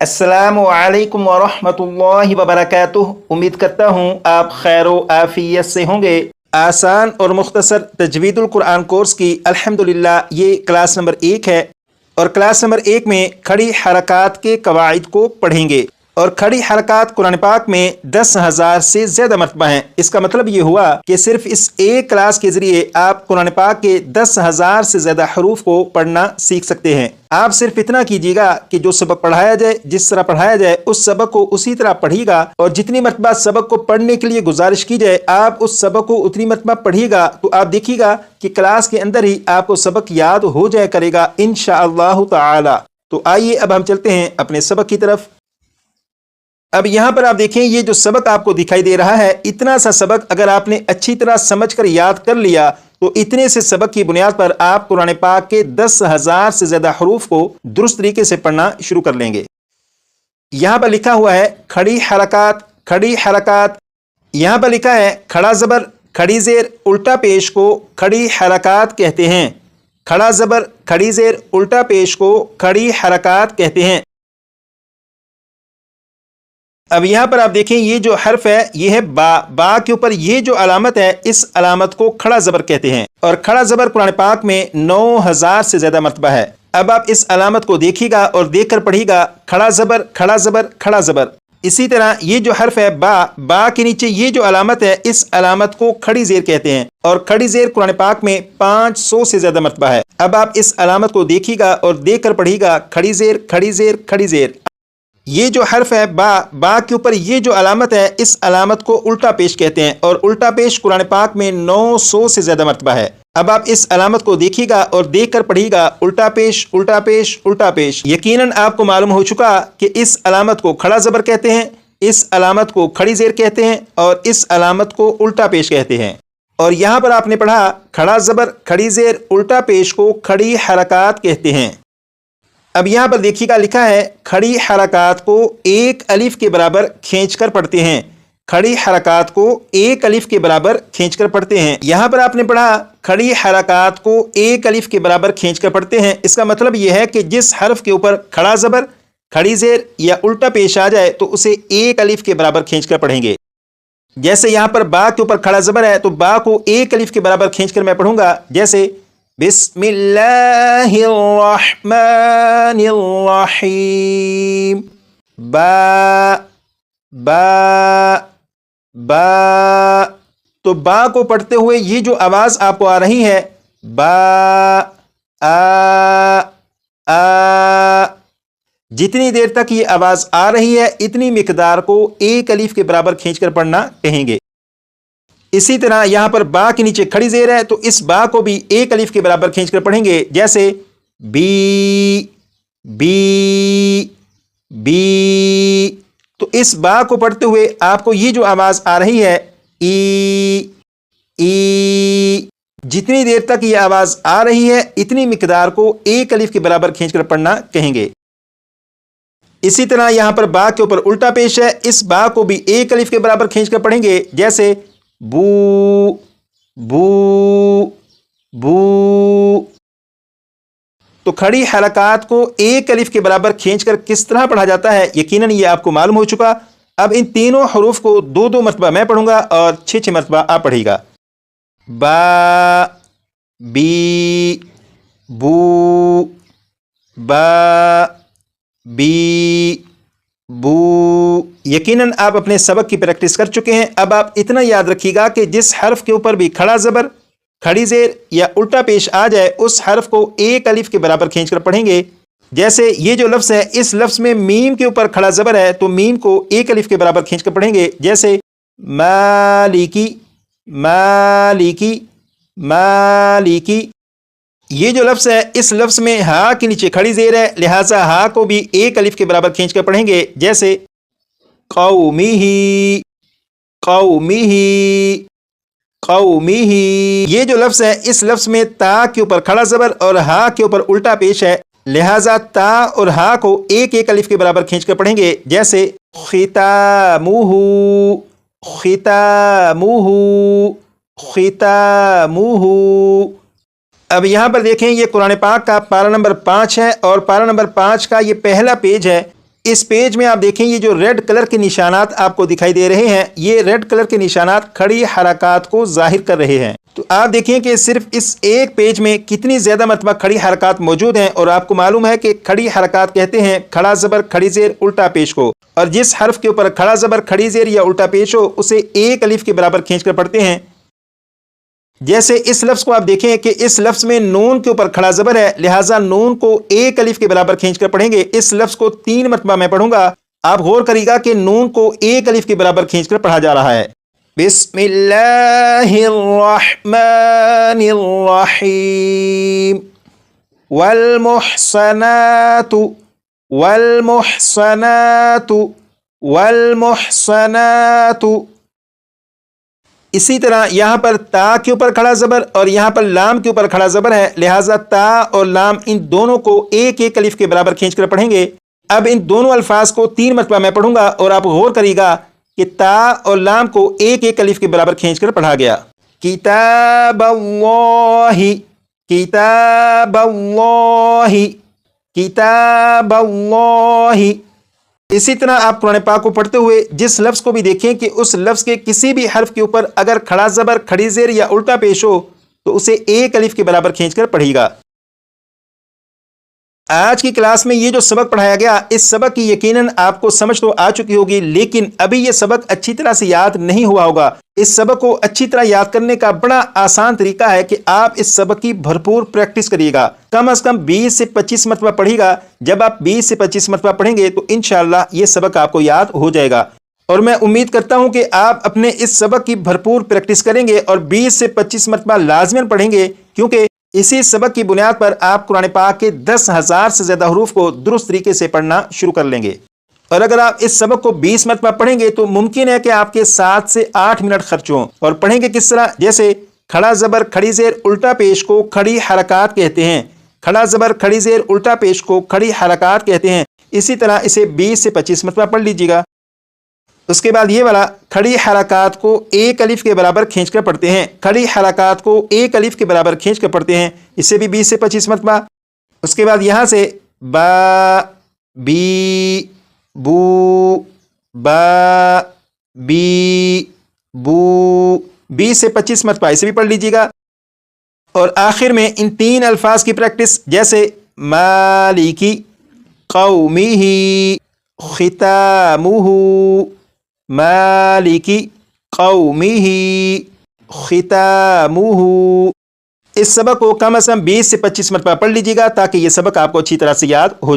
अस्सलामु अलैकुम वरहमतुल्लाहि वबरकातुह। उम्मीद करता हूँ आप खैर व आफियत से होंगे। आसान और मुख्तसर तजवीदुल कुरान कोर्स की अल्हम्दुलिल्लाह ये क्लास नंबर 1 है और क्लास नंबर 1 में खड़ी हरकात के कवाइद को पढ़ेंगे। और खड़ी हरकात कुरान पाक में 10,000 से ज़्यादा मरतबा हैं। इसका मतलब ये हुआ कि सिर्फ इस एक क्लास के ज़रिए आप कुरान पाक के 10,000 से ज़्यादा हरूफ को पढ़ना सीख सकते हैं। आप सिर्फ इतना कीजिएगा कि जो सबक पढ़ाया जाए, जिस तरह पढ़ाया जाए, उस सबक को उसी तरह पढ़िएगा और जितनी मरतबा सबक को पढ़ने के लिए गुजारिश की जाए आप उस सबक को उतनी मरतबा पढ़िएगा तो आप देखिएगा कि क्लास के अंदर ही आपको सबक याद हो जाया करेगा इंशाअल्लाह ताला। तो आइए अब हम चलते हैं अपने सबक की तरफ। अब यहाँ पर आप देखें, ये जो सबक आपको दिखाई दे रहा है, इतना सा सबक अगर आपने अच्छी तरह समझकर याद कर लिया तो इतने से सबक की बुनियाद पर आप कुरान पाक के 10,000 से ज़्यादा हरूफ को दुरुस्त तरीके से पढ़ना शुरू कर लेंगे। यहाँ पर लिखा हुआ है खड़ी हरकात, खड़ी हरकात। यहाँ पर लिखा है खड़ा ज़बर खड़ी ज़ेर उल्टा पेश को खड़ी हरकात कहते हैं। खड़ा ज़बर खड़ी ज़ेर उल्टा पेश को खड़ी हरकात कहते हैं। अब यहाँ पर आप देखें, ये जो हर्फ है ये है बा। बा के ऊपर ये जो अलामत है इस अलामत को खड़ा ज़बर कहते हैं और खड़ा ज़बर कुरान पाक में 9,000 से ज़्यादा मरतबा है। अब आप इस अलामत को देखिएगा और देखकर पढ़िएगा खड़ा ज़बर खड़ा ज़बर खड़ा ज़बर। इसी तरह ये जो हर्फ है बा, बा के नीचे ये जो अलामत है इस अलामत को खड़ी ज़ेर कहते हैं और खड़ी ज़ेर कुरान पाक में 500 से ज़्यादा मरतबा है। अब आप इस अलामत को देखिएगा और देखकर पढ़िएगा खड़ी ज़ेर खड़ी ज़ेर खड़ी ज़ेर। ये जो हर्फ है बा, बा के ऊपर ये जो अलामत है इस अलामत को उल्टा पेश कहते हैं और उल्टा पेश कुरान पाक में 900 से ज़्यादा मरतबा है। अब आप इस अलामत को देखिएगा और देखकर पढ़िएगा उल्टा पेश उल्टा पेश उल्टा पेश। यकीनन आपको मालूम हो चुका कि इस अलामत को खड़ा ज़बर कहते हैं, इस अलामत को खड़ी ज़ेर कहते हैं और इस अलामत को उल्टा पेश कहते हैं। और यहाँ पर आपने पढ़ा खड़ा ज़बर खड़ी ज़ेर उल्टा पेश को खड़ी हरकात कहते हैं। अब यहाँ पर देखिएगा लिखा है खड़ी हरकात को एक अलिफ के बराबर खींचकर पढ़ते हैं। खड़ी हरकात को एक अलिफ के बराबर खींचकर पढ़ते हैं। यहाँ पर आपने पढ़ा खड़ी हरकात को एक अलिफ के बराबर खींचकर पढ़ते हैं। इसका मतलब यह है कि जिस हर्फ के ऊपर खड़ा ज़बर खड़ी ज़ेर या उल्टा पेश आ जाए तो उसे एक अलिफ के बराबर खींचकर पढ़ेंगे। जैसे यहाँ पर बा के ऊपर खड़ा ज़बर है तो बा को एक अलिफ के बराबर खींचकर मैं पढ़ूंगा, जैसे बिस्मिल्लाहिर्रहमानिर्रहीम। बा बा बा। तो बा को पढ़ते हुए ये जो आवाज़ आपको आ रही है बा आ, जितनी देर तक ये आवाज़ आ रही है इतनी मिकदार को एक अलीफ के बराबर खींचकर पढ़ना कहेंगे। इसी तरह यहाँ पर बा के नीचे खड़ी ज़ेर है तो इस बा को भी एक अलिफ के बराबर खींचकर पढ़ेंगे, जैसे बी बी बी। तो इस बा को पढ़ते हुए आपको ये जो आवाज़ आ रही है ई ई, जितनी देर तक ये आवाज़ आ रही है इतनी मिकदार को एक अलिफ के बराबर खींचकर पढ़ना कहेंगे। इसी तरह यहाँ पर बा के ऊपर उल्टा पेश है, इस बा को भी एक अलिफ के बराबर खींचकर पढ़ेंगे, जैसे बू बू बू। तो खड़ी हरकात को एक अलिफ के बराबर खींचकर किस तरह पढ़ा जाता है यकीनन ये आपको मालूम हो चुका। अब इन तीनों हरूफ को 2-2 मरतबा मैं पढ़ूंगा और 6-6 मरतबा आप पढ़िएगा। बा बी बू बा बी बू। यकीनन आप अपने सबक की प्रैक्टिस कर चुके हैं। अब आप इतना याद रखिएगा कि जिस हर्फ के ऊपर भी खड़ा ज़बर खड़ी ज़ेर या उल्टा पेश आ जाए उस हर्फ को एक अलिफ के बराबर खींचकर पढ़ेंगे। जैसे ये जो लफ्ज़ है इस लफ्ज़ में मीम के ऊपर खड़ा ज़बर है तो मीम को एक अलिफ के बराबर खींचकर पढ़ेंगे, जैसे मालिकी मालिकी मालिकी। ये जो लफ्ज़ है इस लफ्ज़ में हा के नीचे खड़ी ज़ेर है, लिहाजा हा को भी एक अलिफ के बराबर खींचकर पढ़ेंगे, जैसे कौमिही कौमिही कौमिही। ये जो लफ्ज़ है इस लफ्ज़ में ता के ऊपर खड़ा ज़बर और हा के ऊपर उल्टा पेश है, लिहाजा ता और हा को एक एक अलिफ के बराबर खींचकर पढ़ेंगे, जैसे खितामुहु खितामुहु खितामुहु। अब यहाँ पर देखें, ये कुरान पाक का पारा नंबर 5 है और पारा नंबर 5 का ये पहला पेज है। اس پیج میں آپ دیکھیں یہ جو ریڈ کلر کے نشانات آپ کو دکھائی دے رہے ہیں، یہ ریڈ کلر کے نشانات کھڑی حرکات کو ظاہر کر رہے ہیں۔ تو آپ دیکھیں کہ صرف اس ایک پیج میں کتنی زیادہ مرتبہ کھڑی حرکات موجود ہیں، اور آپ کو معلوم ہے کہ کھڑی حرکات کہتے ہیں کھڑا زبر کھڑی زیر الٹا پیش کو، اور جس حرف کے اوپر کھڑا زبر کھڑی زیر یا الٹا پیش ہو اسے ایک الف کے برابر کھینچ کر پڑھتے ہیں۔ جیسے اس لفظ کو آپ دیکھیں کہ اس لفظ میں نون کے اوپر کھڑا زبر ہے، لہٰذا نون کو ایک الف کے برابر کھینچ کر پڑھیں گے۔ اس لفظ کو 3 مرتبہ میں پڑھوں گا، آپ غور کریے گا کہ نون کو ایک الف کے برابر کھینچ کر پڑھا جا رہا ہے۔ بسم اللہ الرحمن الرحیم والمحصنات والمحصنات والمحصنات۔ اسی طرح یہاں پر تا کے اوپر کھڑا زبر اور یہاں پر لام کے اوپر کھڑا زبر ہے، لہٰذا تا اور لام ان دونوں کو ایک ایک الف کے برابر کھینچ کر پڑھیں گے۔ اب ان دونوں الفاظ کو 3 مرتبہ میں پڑھوں گا، اور آپ غور کریے گا کہ تا اور لام کو ایک ایک الف کے برابر کھینچ کر پڑھا گیا۔ کتاب اللہ، کتاب اللہ، کتاب اللہ۔ اسی طرح آپ قرآن پاک کو پڑھتے ہوئے جس لفظ کو بھی دیکھیں کہ اس لفظ کے کسی بھی حرف کے اوپر اگر کھڑا زبر کھڑی زیر یا الٹا پیش ہو تو اسے ایک الف کے برابر کھینچ کر پڑھیے گا۔ آج کی کلاس میں یہ جو سبق پڑھایا گیا، اس سبق کی یقیناً آپ کو سمجھ تو آ چکی ہوگی، لیکن ابھی یہ سبق اچھی طرح سے یاد نہیں ہوا ہوگا۔ اس سبق کو اچھی طرح یاد کرنے کا بڑا آسان طریقہ ہے کہ آپ اس سبق کی بھرپور پریکٹس کریے گا، کم از کم 20 سے 25 مرتبہ پڑھیے گا۔ جب آپ 20 سے 25 مرتبہ پڑھیں گے تو انشاءاللہ یہ سبق آپ کو یاد ہو جائے گا، اور میں امید کرتا ہوں کہ آپ اپنے اس سبق کی بھرپور پریکٹس کریں گے اور 20 سے 25 مرتبہ لازماً پڑھیں گے، کیونکہ اسی سبق کی بنیاد پر آپ قرآن پاک کے 10,000 سے زیادہ حروف کو درست طریقے سے پڑھنا شروع کر لیں گے۔ اور اگر آپ اس سبق کو 20 مرتبہ پڑھیں گے تو ممکن ہے کہ آپ کے 7 سے 8 منٹ خرچ ہوں۔ اور پڑھیں گے کس طرح؟ جیسے کھڑا زبر کھڑی زیر الٹا پیش کو کھڑی حرکات کہتے ہیں، کھڑا زبر کھڑی زیر الٹا پیش کو کھڑی حرکات کہتے ہیں۔ اسی طرح اسے 20 سے 25 مرتبہ پڑھ لیجیے گا۔ اس کے بعد یہ والا کھڑی حرکات کو ایک الف کے برابر کھینچ کر پڑھتے ہیں، کھڑی حرکات کو ایک الف کے برابر کھینچ کر پڑھتے ہیں، اسے بھی 20 سے 25 مرتبہ۔ اس کے بعد یہاں سے با، بی، بو، با، بی، بو، 20 سے 25 مرتبہ اسے بھی پڑھ لیجیے گا۔ اور آخر میں ان 3 الفاظ کی پریکٹس، جیسے مالکی، قومہ، ختامہ، مالکی، قومہ، ختامہ۔ اس سبق کو کم از کم 20 سے 25 مرتبہ پڑھ لیجیے گا تاکہ یہ سبق آپ کو اچھی طرح سے یاد ہو جائے۔